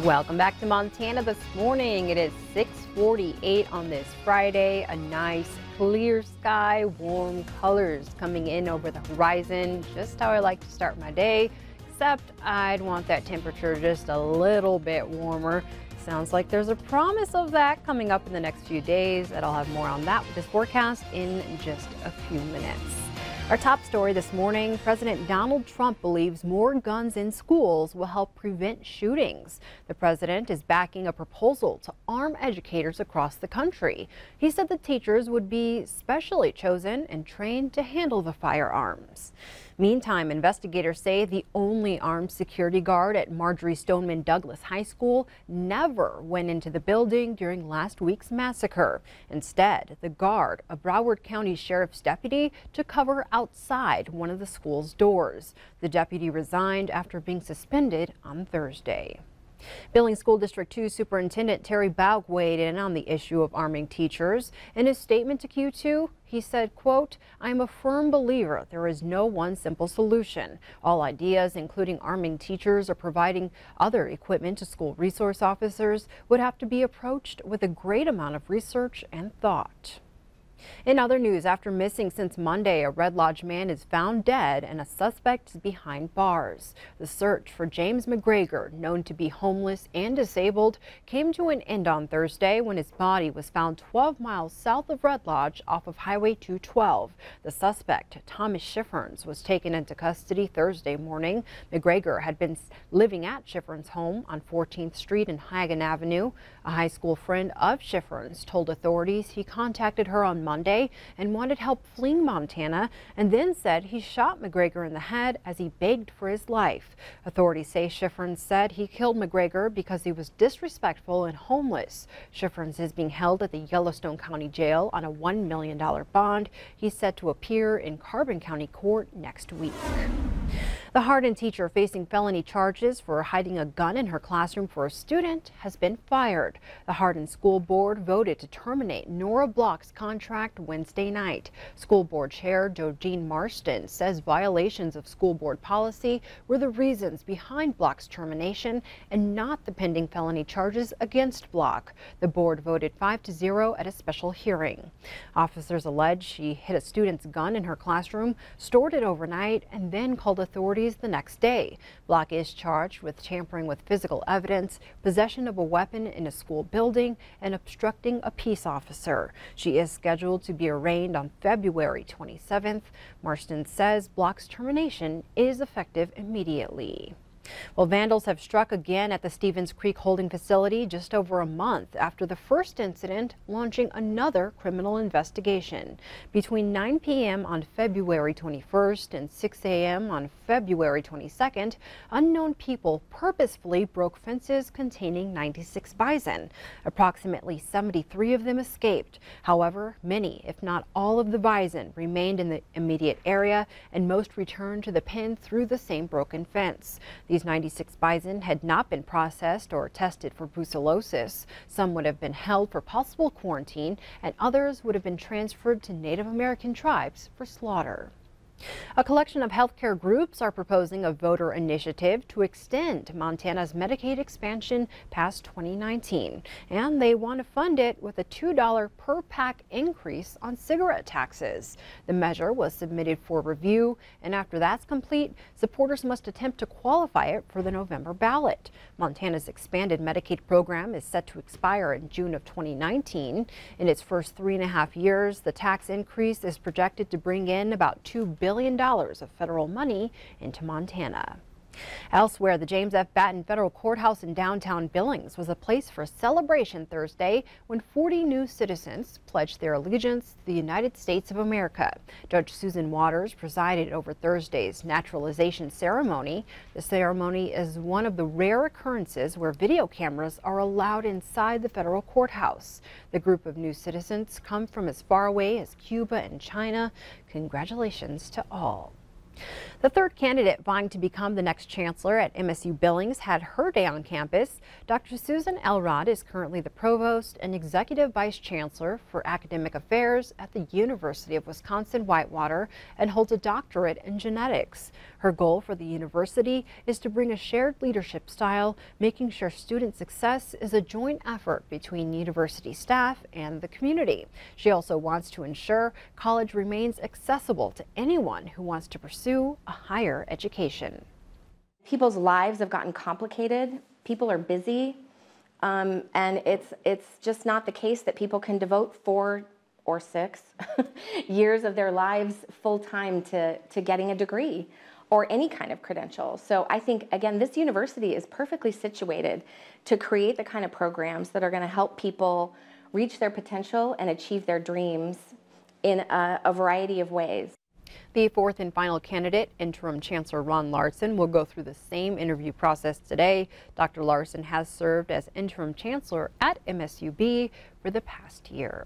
Welcome back to Montana this morning. It is 6:48 on this Friday. A nice clear sky, warm colors coming in over the horizon. Just how I like to start my day, except I'd want that temperature just a little bit warmer. Sounds like there's a promise of that coming up in the next few days, and I'll have more on that with this forecast in just a few minutes. Our top story this morning, President Donald Trump believes more guns in schools will help prevent shootings. The president is backing a proposal to arm educators across the country. He said the teachers would be specially chosen and trained to handle the firearms. Meantime, investigators say the only armed security guard at Marjorie Stoneman Douglas High School never went into the building during last week's massacre. Instead, the guard, a Broward County Sheriff's deputy, took cover outside one of the school's doors. The deputy resigned after being suspended on Thursday. Billings School District 2 Superintendent Terry Bauk weighed in on the issue of arming teachers. In his statement to Q2, he said, quote, "I am a firm believer there is no one simple solution. All ideas, including arming teachers or providing other equipment to school resource officers, would have to be approached with a great amount of research and thought." In other news, after missing since Monday, a Red Lodge man is found dead and a suspect is behind bars. The search for James McGregor, known to be homeless and disabled, came to an end on Thursday when his body was found 12 miles south of Red Lodge off of Highway 212. The suspect, Thomas Schifferns, was taken into custody Thursday morning. McGregor had been living at Schifferns' home on 14th Street and Hagen Avenue. A high school friend of Schifferns told authorities he contacted her on Monday and wanted help fleeing Montana, and then said he shot McGregor in the head as he begged for his life. Authorities say Schifferns said he killed McGregor because he was disrespectful and homeless. Schifferns is being held at the Yellowstone County Jail on a $1 million bond. He's set to appear in Carbon County Court next week. The Hardin teacher facing felony charges for hiding a gun in her classroom for a student has been fired. The Hardin School Board voted to terminate Nora Block's contract Wednesday night. School Board Chair Jogene Marston says violations of school board policy were the reasons behind Block's termination and not the pending felony charges against Block. The board voted 5-0 at a special hearing. Officers allege she hid a student's gun in her classroom, stored it overnight, and then called authorities the next day. Block is charged with tampering with physical evidence, possession of a weapon in a school building, and obstructing a peace officer. She is scheduled to be arraigned on February 27th. Marston says Block's termination is effective immediately. Well, vandals have struck again at the Stevens Creek holding facility just over a month after the first incident, launching another criminal investigation. Between 9 p.m. on February 21st and 6 a.m. on February 22nd, unknown people purposefully broke fences containing 96 bison. Approximately 73 of them escaped. However, many, if not all of the bison, remained in the immediate area, and most returned to the pen through the same broken fence. These 96 bison had not been processed or tested for brucellosis. Some would have been held for possible quarantine, and others would have been transferred to Native American tribes for slaughter. A collection of healthcare groups are proposing a voter initiative to extend Montana's Medicaid expansion past 2019, and they want to fund it with a $2 per pack increase on cigarette taxes. The measure was submitted for review, and after that's complete, supporters must attempt to qualify it for the November ballot. Montana's expanded Medicaid program is set to expire in June of 2019. In its first 3.5 years, the tax increase is projected to bring in about $2 billion of federal money into Montana. Elsewhere, the James F. Batten Federal Courthouse in downtown Billings was a place for celebration Thursday when 40 new citizens pledged their allegiance to the United States of America. Judge Susan Waters presided over Thursday's naturalization ceremony. The ceremony is one of the rare occurrences where video cameras are allowed inside the federal courthouse. The group of new citizens come from as far away as Cuba and China. Congratulations to all. The third candidate vying to become the next chancellor at MSU Billings had her day on campus. Dr. Susan Elrod is currently the provost and executive vice chancellor for academic affairs at the University of Wisconsin-Whitewater and holds a doctorate in genetics. Her goal for the university is to bring a shared leadership style, making sure student success is a joint effort between university staff and the community. She also wants to ensure college remains accessible to anyone who wants to pursue a higher education. People's lives have gotten complicated. People are busy, and it's just not the case that people can devote 4 or 6 years of their lives full-time to getting a degree or any kind of credential. So I think, again, this university is perfectly situated to create the kind of programs that are going to help people reach their potential and achieve their dreams in a variety of ways. The fourth and final candidate, Interim Chancellor Ron Larson, will go through the same interview process today. Dr. Larson has served as Interim Chancellor at MSUB for the past year.